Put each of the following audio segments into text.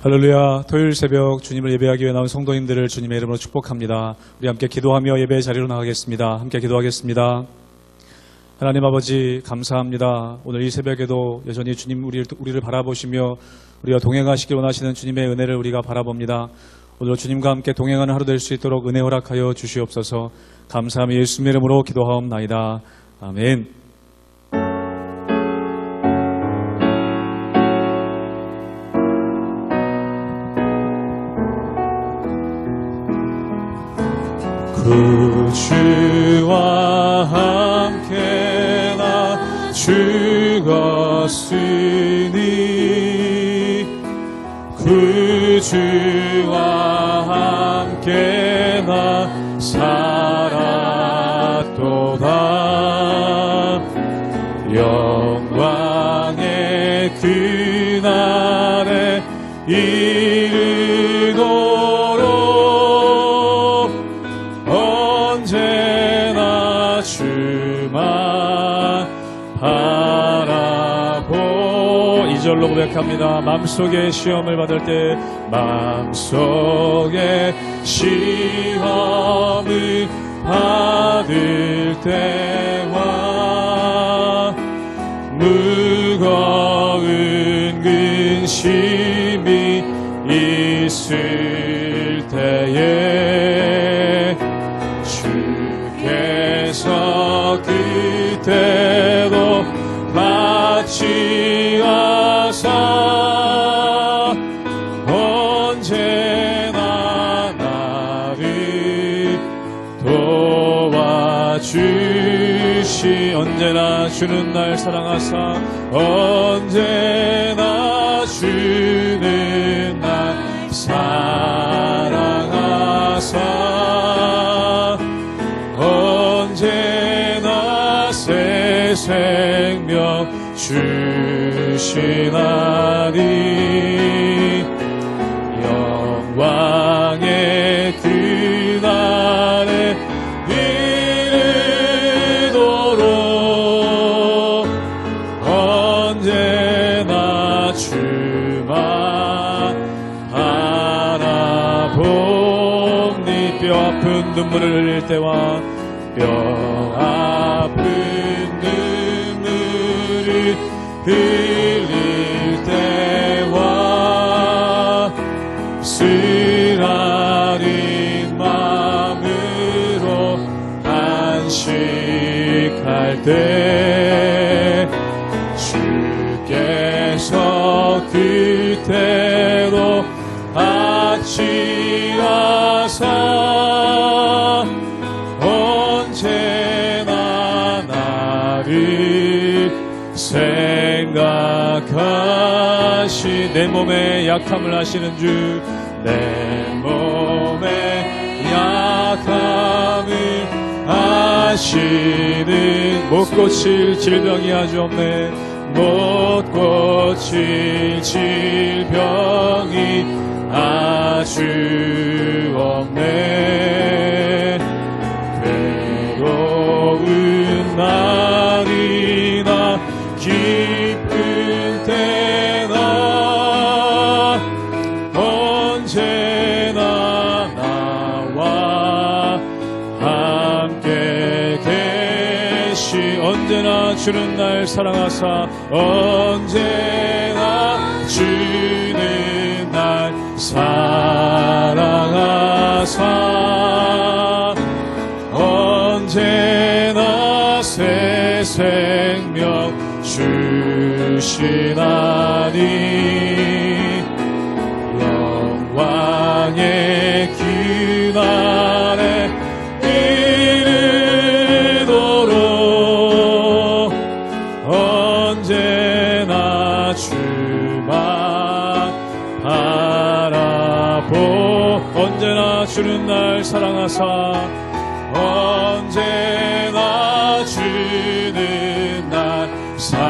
할렐루야. 토요일 새벽 주님을 예배하기 위해 나온 성도님들을 주님의 이름으로 축복합니다. 우리 함께 기도하며 예배의 자리로 나가겠습니다. 함께 기도하겠습니다. 하나님 아버지 감사합니다. 오늘 이 새벽에도 여전히 주님 우리를 바라보시며 우리와 동행하시길 원하시는 주님의 은혜를 우리가 바라봅니다. 오늘 주님과 함께 동행하는 하루 될 수 있도록 은혜 허락하여 주시옵소서. 감사하며 예수님의 이름으로 기도하옵나이다. 아멘. 주와 함께 나 죽었으니 그 주와 함께 나 살았도다. 영광의 그날에 이르도록 언제나 주만 바라보. 2절로 고백합니다. 맘속에 시험을 받을 때 맘속에 시험을 받을 때와 무거운 근심이 있을 때에 주께서 그때도 같이 하사 언제나 나를 도와주시. 언제나 주는 날 사랑하사 언제나 주는 날 사랑하사 언제나 새 생명 주시나니. 영광의 그날에 이르도록 언제나 주만 바라봅니. 뼈 아픈 눈물을 흘릴 때와 뼈 아픈 눈물을 흘릴 때와 쓰라린 마음으로 안식할 때 주께서 그때로 같이 하사 언제나 나를 생각하시. 내 몸의 약함을 아시는 주, 내 몸의 약함을 아시는. 못 고칠 질병이 아주 없네. 못 고칠 질병이 아주 없네. 괴로운 날이나 기쁜 때나 언제나 나와 함께 계시. 언제나 주는 날 사랑하사 언제나 주는 날 사랑하사 언제나 새 생명 주시나니. 영광의 그날에 이르도록 언제나 주만 바라보. 언제나 주는 날 사랑하사 언제나 주는 날 사랑하사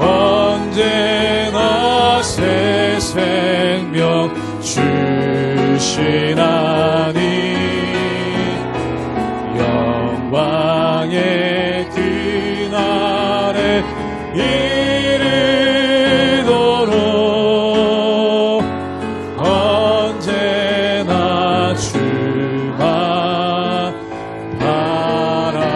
언제나 새 생명 주시나니. 영광의 그날에 이르 언제나 주만 바라봅니다.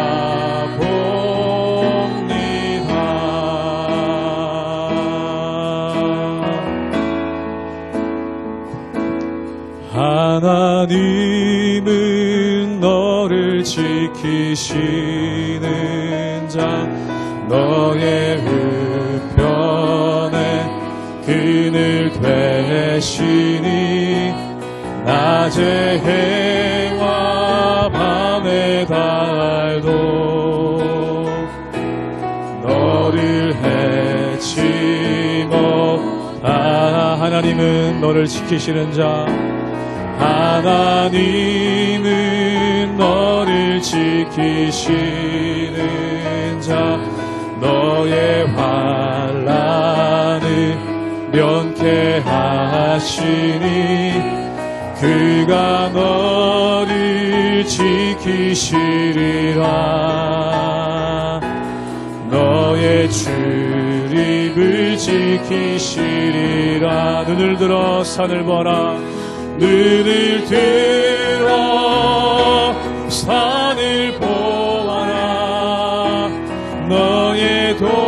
하나님은 너를 지키시는 자, 너의 우편에 그늘 되시니 낮의 해와 밤의 달도 너를 해치 못하. 하나님은 너를 지키시는 자, 하나님은 너를 지키시는 자, 너의 환난을 면케하시니 그가 너를 지키시리라. 너의 출입을 지키시리라. 눈을 들어 산을 보라. 눈을 들어 산을 보아라. 너의 도움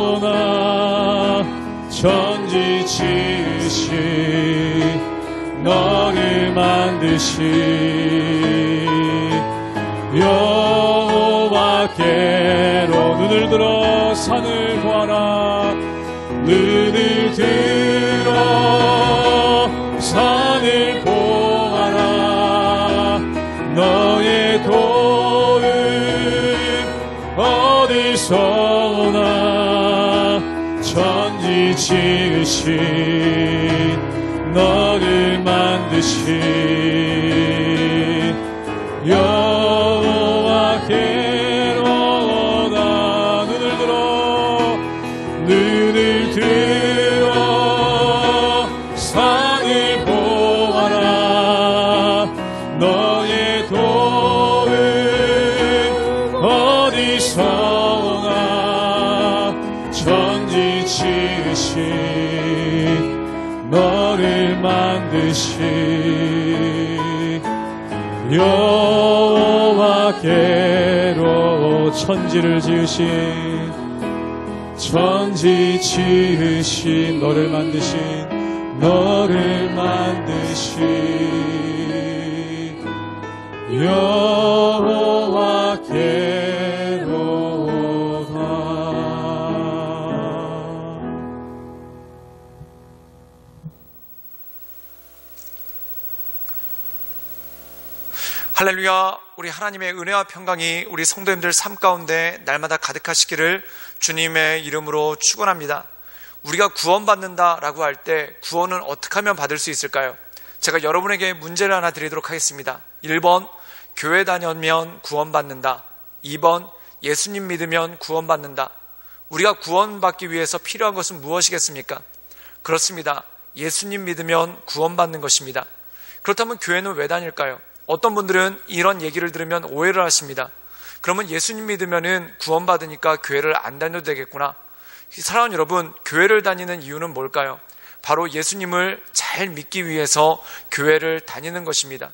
어디서나 천지 지으시 너를 만드시 여호와께로. 눈을 들어 산을 보아라. 눈을 들어 산을 보아라. 너의 도움 어디서나 천지 지으신 너를 만드신 여호와께로다. 눈을 들어 산을 보아라. 너의 도움 어디서나 천지 지으신 너를 만드신 여호와께로. 천지를 지으신 천지 지으신 너를 만드신 너를 만드신 여호와께로다. 할렐루야. 우리 하나님의 은혜와 평강이 우리 성도님들 삶 가운데 날마다 가득하시기를 주님의 이름으로 축원합니다. 우리가 구원받는다라고 할 때 구원은 어떻게 하면 받을 수 있을까요? 제가 여러분에게 문제를 하나 드리도록 하겠습니다. 1번, 교회 다니면 구원받는다. 2번, 예수님 믿으면 구원받는다. 우리가 구원받기 위해서 필요한 것은 무엇이겠습니까? 그렇습니다. 예수님 믿으면 구원받는 것입니다. 그렇다면 교회는 왜 다닐까요? 어떤 분들은 이런 얘기를 들으면 오해를 하십니다. 그러면 예수님 믿으면 구원받으니까 교회를 안 다녀도 되겠구나. 사랑하는 여러분, 교회를 다니는 이유는 뭘까요? 바로 예수님을 잘 믿기 위해서 교회를 다니는 것입니다.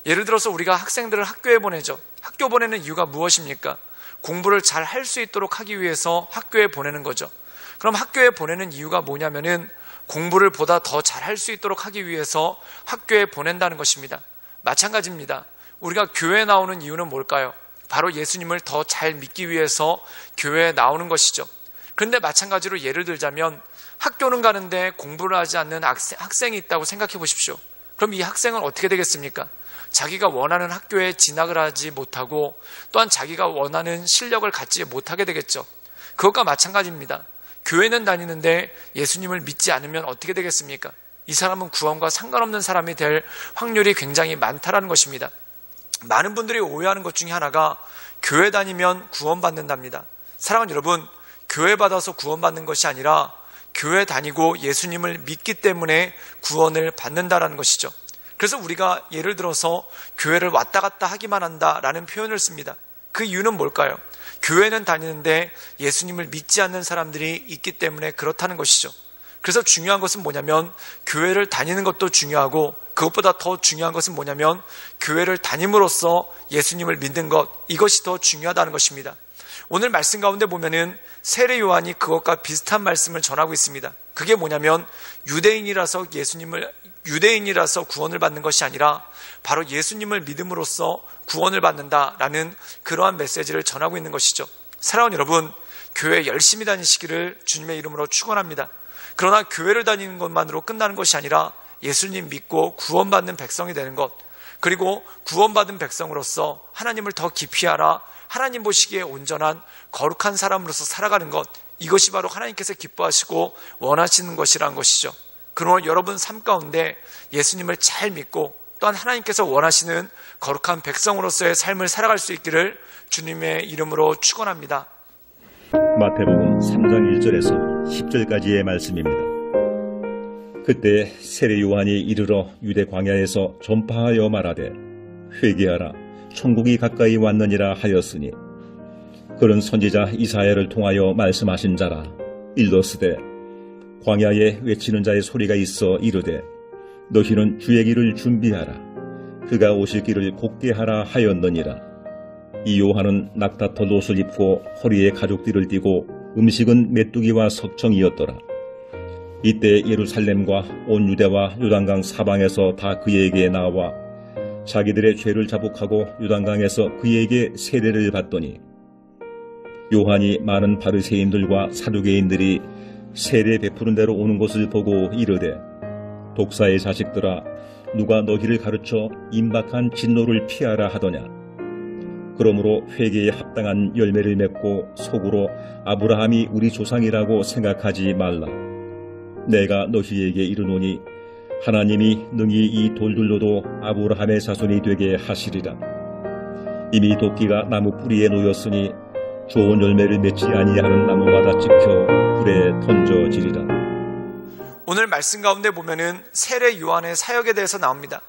예를 들어서 우리가 학생들을 학교에 보내죠. 학교 보내는 이유가 무엇입니까? 공부를 잘 할 수 있도록 하기 위해서 학교에 보내는 거죠. 그럼 학교에 보내는 이유가 뭐냐면은 공부를 보다 더 잘 할 수 있도록 하기 위해서 학교에 보낸다는 것입니다. 마찬가지입니다. 우리가 교회에 나오는 이유는 뭘까요? 바로 예수님을 더 잘 믿기 위해서 교회에 나오는 것이죠. 그런데 마찬가지로 예를 들자면 학교는 가는데 공부를 하지 않는 학생이 있다고 생각해 보십시오. 그럼 이 학생은 어떻게 되겠습니까? 자기가 원하는 학교에 진학을 하지 못하고 또한 자기가 원하는 실력을 갖지 못하게 되겠죠. 그것과 마찬가지입니다. 교회는 다니는데 예수님을 믿지 않으면 어떻게 되겠습니까? 이 사람은 구원과 상관없는 사람이 될 확률이 굉장히 많다라는 것입니다. 많은 분들이 오해하는 것 중에 하나가 교회 다니면 구원받는답니다. 사랑하는 여러분, 교회 받아서 구원받는 것이 아니라 교회 다니고 예수님을 믿기 때문에 구원을 받는다라는 것이죠. 그래서 우리가 예를 들어서 교회를 왔다 갔다 하기만 한다라는 표현을 씁니다. 그 이유는 뭘까요? 교회는 다니는데 예수님을 믿지 않는 사람들이 있기 때문에 그렇다는 것이죠. 그래서 중요한 것은 뭐냐면 교회를 다니는 것도 중요하고 그것보다 더 중요한 것은 뭐냐면 교회를 다님으로써 예수님을 믿는 것, 이것이 더 중요하다는 것입니다. 오늘 말씀 가운데 보면은 세례 요한이 그것과 비슷한 말씀을 전하고 있습니다. 그게 뭐냐면 유대인이라서 구원을 받는 것이 아니라 바로 예수님을 믿음으로써 구원을 받는다라는 그러한 메시지를 전하고 있는 것이죠. 사랑하는 여러분, 교회 열심히 다니시기를 주님의 이름으로 축원합니다. 그러나 교회를 다니는 것만으로 끝나는 것이 아니라 예수님 믿고 구원받는 백성이 되는 것, 그리고 구원받은 백성으로서 하나님을 더 깊이 알아 하나님 보시기에 온전한 거룩한 사람으로서 살아가는 것, 이것이 바로 하나님께서 기뻐하시고 원하시는 것이라는 것이죠. 그러므로 여러분 삶 가운데 예수님을 잘 믿고 또한 하나님께서 원하시는 거룩한 백성으로서의 삶을 살아갈 수 있기를 주님의 이름으로 축원합니다. 마태복음 3장 1절에서 10절까지의 말씀입니다. 그때 세례 요한이 이르러 유대 광야에서 전파하여 말하되 회개하라 천국이 가까이 왔느니라 하였으니 그는 선지자 이사야를 통하여 말씀하신 자라. 일러스되 광야에 외치는 자의 소리가 있어 이르되 너희는 주의 길을 준비하라 그가 오실 길을 곧게 하라 하였느니라. 이 요한은 낙타털 옷을 입고 허리에 가죽띠를 띠고 음식은 메뚜기와 석청이었더라. 이때 예루살렘과 온 유대와 요단강 사방에서 다 그에게 나와 자기들의 죄를 자복하고 요단강에서 그에게 세례를 받더니 요한이 많은 바리새인들과 사두개인들이 세례 베푸는 대로 오는 것을 보고 이르되 독사의 자식들아 누가 너희를 가르쳐 임박한 진노를 피하라 하더냐. 그러므로 회개에 합당한 열매를 맺고 속으로 아브라함이 우리 조상이라고 생각하지 말라. 내가 너희에게 이르노니 하나님이 능히 이 돌들로도 아브라함의 자손이 되게 하시리라. 이미 도끼가 나무 뿌리에 놓였으니 좋은 열매를 맺지 아니하는 나무마다 찍혀 불에 던져지리라. 오늘 말씀 가운데 보면은 세례 요한의 사역에 대해서 나옵니다.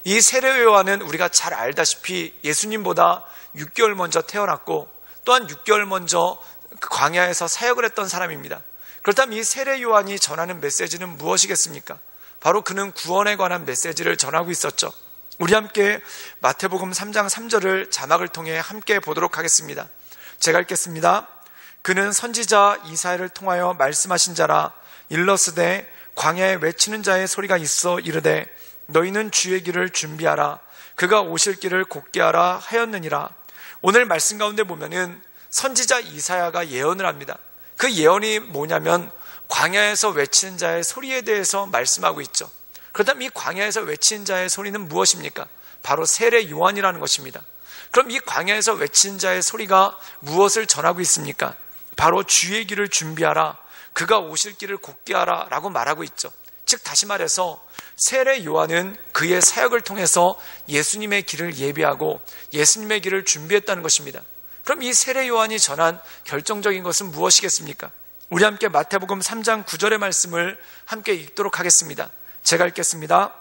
이 세례 요한은 우리가 잘 알다시피 예수님보다 6개월 먼저 태어났고 또한 6개월 먼저 광야에서 사역을 했던 사람입니다. 그렇다면 이 세례 요한이 전하는 메시지는 무엇이겠습니까? 바로 그는 구원에 관한 메시지를 전하고 있었죠. 우리 함께 마태복음 3장 3절을 자막을 통해 함께 보도록 하겠습니다. 제가 읽겠습니다. 그는 선지자 이사야를 통하여 말씀하신 자라. 일러스되 광야에 외치는 자의 소리가 있어 이르되 너희는 주의 길을 준비하라 그가 오실 길을 곧게 하라 하였느니라. 오늘 말씀 가운데 보면은 선지자 이사야가 예언을 합니다. 그 예언이 뭐냐면 광야에서 외치는 자의 소리에 대해서 말씀하고 있죠. 그렇다면 이 광야에서 외치는 자의 소리는 무엇입니까? 바로 세례 요한이라는 것입니다. 그럼 이 광야에서 외치는 자의 소리가 무엇을 전하고 있습니까? 바로 주의 길을 준비하라 그가 오실 길을 곧게 하라 라고 말하고 있죠. 즉 다시 말해서 세례 요한은 그의 사역을 통해서 예수님의 길을 예비하고 예수님의 길을 준비했다는 것입니다. 그럼 이 세례 요한이 전한 결정적인 것은 무엇이겠습니까? 우리 함께 마태복음 3장 9절의 말씀을 함께 읽도록 하겠습니다. 제가 읽겠습니다.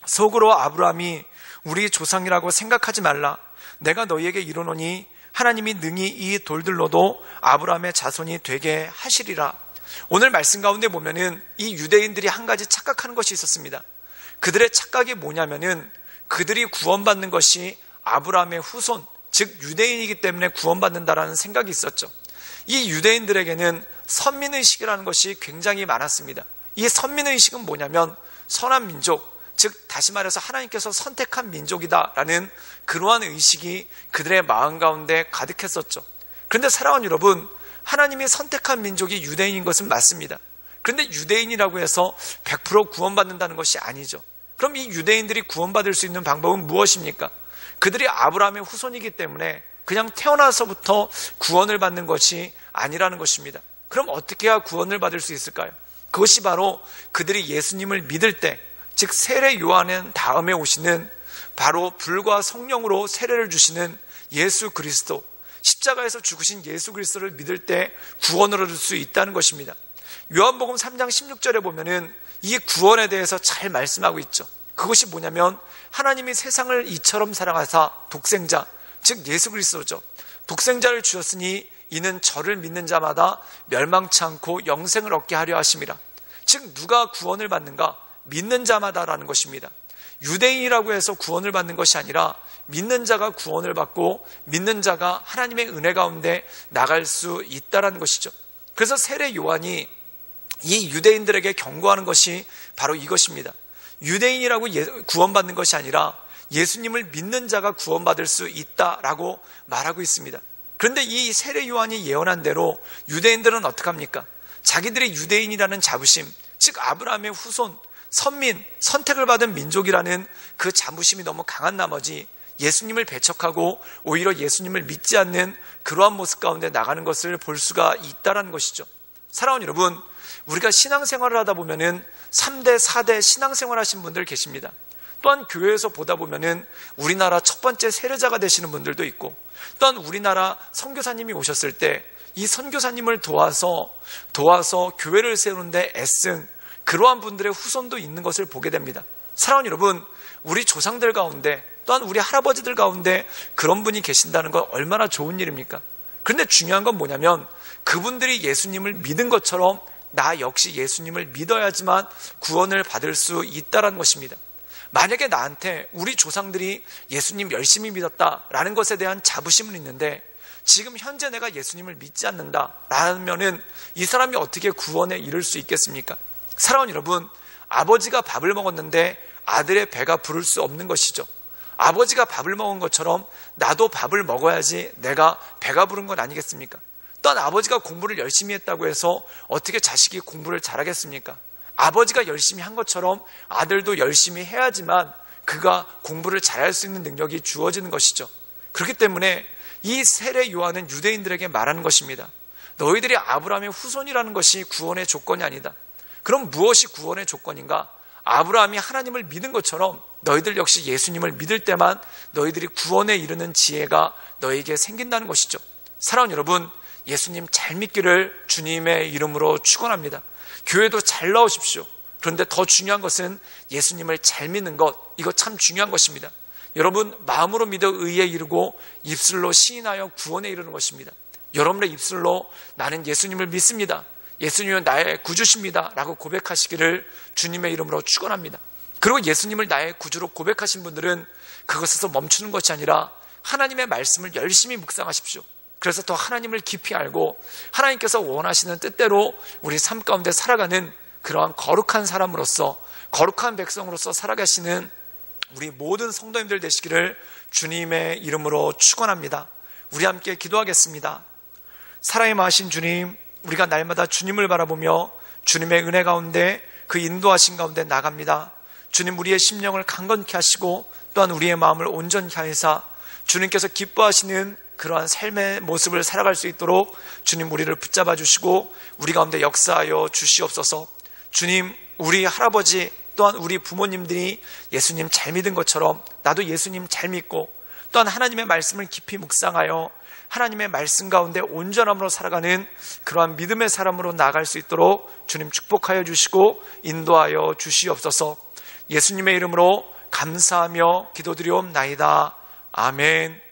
속으로 아브라함이 우리 조상이라고 생각하지 말라. 내가 너희에게 이르노니 하나님이 능히 이 돌들로도 아브라함의 자손이 되게 하시리라. 오늘 말씀 가운데 보면은 이 유대인들이 한 가지 착각하는 것이 있었습니다. 그들의 착각이 뭐냐면은 그들이 구원받는 것이 아브라함의 후손, 즉 유대인이기 때문에 구원받는다라는 생각이 있었죠. 이 유대인들에게는 선민의식이라는 것이 굉장히 많았습니다. 이 선민의식은 뭐냐면 선한 민족, 즉 다시 말해서 하나님께서 선택한 민족이다라는 그러한 의식이 그들의 마음 가운데 가득했었죠. 그런데 사랑하는 여러분, 하나님이 선택한 민족이 유대인인 것은 맞습니다. 그런데 유대인이라고 해서 100% 구원받는다는 것이 아니죠. 그럼 이 유대인들이 구원받을 수 있는 방법은 무엇입니까? 그들이 아브라함의 후손이기 때문에 그냥 태어나서부터 구원을 받는 것이 아니라는 것입니다. 그럼 어떻게 해야 구원을 받을 수 있을까요? 그것이 바로 그들이 예수님을 믿을 때, 즉 세례 요한은 다음에 오시는 바로 불과 성령으로 세례를 주시는 예수 그리스도, 십자가에서 죽으신 예수 그리스도를 믿을 때 구원을 얻을 수 있다는 것입니다. 요한복음 3장 16절에 보면은 이 구원에 대해서 잘 말씀하고 있죠. 그것이 뭐냐면 하나님이 세상을 이처럼 사랑하사 독생자, 즉 예수 그리스도죠. 독생자를 주셨으니 이는 저를 믿는 자마다 멸망치 않고 영생을 얻게 하려 하심이라. 즉 누가 구원을 받는가? 믿는 자마다라는 것입니다. 유대인이라고 해서 구원을 받는 것이 아니라 믿는 자가 구원을 받고 믿는 자가 하나님의 은혜 가운데 나갈 수 있다라는 것이죠. 그래서 세례 요한이 이 유대인들에게 경고하는 것이 바로 이것입니다. 유대인이라고 구원받는 것이 아니라 예수님을 믿는 자가 구원받을 수 있다라고 말하고 있습니다. 그런데 이 세례 요한이 예언한 대로 유대인들은 어떡합니까? 자기들이 유대인이라는 자부심, 즉 아브라함의 후손, 선민, 선택을 받은 민족이라는 그 자부심이 너무 강한 나머지 예수님을 배척하고 오히려 예수님을 믿지 않는 그러한 모습 가운데 나가는 것을 볼 수가 있다는 것이죠. 사랑하는 여러분, 우리가 신앙생활을 하다 보면은 3대, 4대 신앙생활 하신 분들 계십니다. 또한 교회에서 보다 보면은 우리나라 첫 번째 세례자가 되시는 분들도 있고, 또한 우리나라 선교사님이 오셨을 때 이 선교사님을 도와서 교회를 세우는데 애쓴 그러한 분들의 후손도 있는 것을 보게 됩니다. 사랑하는 여러분, 우리 조상들 가운데 또한 우리 할아버지들 가운데 그런 분이 계신다는 건 얼마나 좋은 일입니까? 그런데 중요한 건 뭐냐면 그분들이 예수님을 믿은 것처럼 나 역시 예수님을 믿어야지만 구원을 받을 수 있다는 것입니다. 만약에 나한테 우리 조상들이 예수님 열심히 믿었다라는 것에 대한 자부심은 있는데 지금 현재 내가 예수님을 믿지 않는다라면은 이 사람이 어떻게 구원에 이를 수 있겠습니까? 사랑하는 여러분, 아버지가 밥을 먹었는데 아들의 배가 부를 수 없는 것이죠. 아버지가 밥을 먹은 것처럼 나도 밥을 먹어야지 내가 배가 부른 건 아니겠습니까? 또한 아버지가 공부를 열심히 했다고 해서 어떻게 자식이 공부를 잘하겠습니까? 아버지가 열심히 한 것처럼 아들도 열심히 해야지만 그가 공부를 잘할 수 있는 능력이 주어지는 것이죠. 그렇기 때문에 이 세례 요한은 유대인들에게 말하는 것입니다. 너희들이 아브라함의 후손이라는 것이 구원의 조건이 아니다. 그럼 무엇이 구원의 조건인가? 아브라함이 하나님을 믿은 것처럼 너희들 역시 예수님을 믿을 때만 너희들이 구원에 이르는 지혜가 너에게 생긴다는 것이죠. 사랑하는 여러분, 예수님 잘 믿기를 주님의 이름으로 축원합니다. 교회도 잘 나오십시오. 그런데 더 중요한 것은 예수님을 잘 믿는 것, 이거 참 중요한 것입니다. 여러분, 마음으로 믿어 의에 이르고 입술로 시인하여 구원에 이르는 것입니다. 여러분의 입술로 나는 예수님을 믿습니다, 예수님은 나의 구주십니다 라고 고백하시기를 주님의 이름으로 축원합니다. 그리고 예수님을 나의 구주로 고백하신 분들은 그것에서 멈추는 것이 아니라 하나님의 말씀을 열심히 묵상하십시오. 그래서 더 하나님을 깊이 알고 하나님께서 원하시는 뜻대로 우리 삶 가운데 살아가는 그러한 거룩한 사람으로서, 거룩한 백성으로서 살아가시는 우리 모든 성도님들 되시기를 주님의 이름으로 축원합니다. 우리 함께 기도하겠습니다. 사랑의 마하신 주님, 우리가 날마다 주님을 바라보며 주님의 은혜 가운데 그 인도하신 가운데 나갑니다. 주님, 우리의 심령을 강건케 하시고 또한 우리의 마음을 온전히 하여사 주님께서 기뻐하시는 그러한 삶의 모습을 살아갈 수 있도록 주님 우리를 붙잡아 주시고 우리 가운데 역사하여 주시옵소서. 주님, 우리 할아버지 또한 우리 부모님들이 예수님 잘 믿은 것처럼 나도 예수님 잘 믿고 또한 하나님의 말씀을 깊이 묵상하여 하나님의 말씀 가운데 온전함으로 살아가는 그러한 믿음의 사람으로 나아갈 수 있도록 주님 축복하여 주시고 인도하여 주시옵소서. 예수님의 이름으로 감사하며 기도드리옵나이다. 아멘.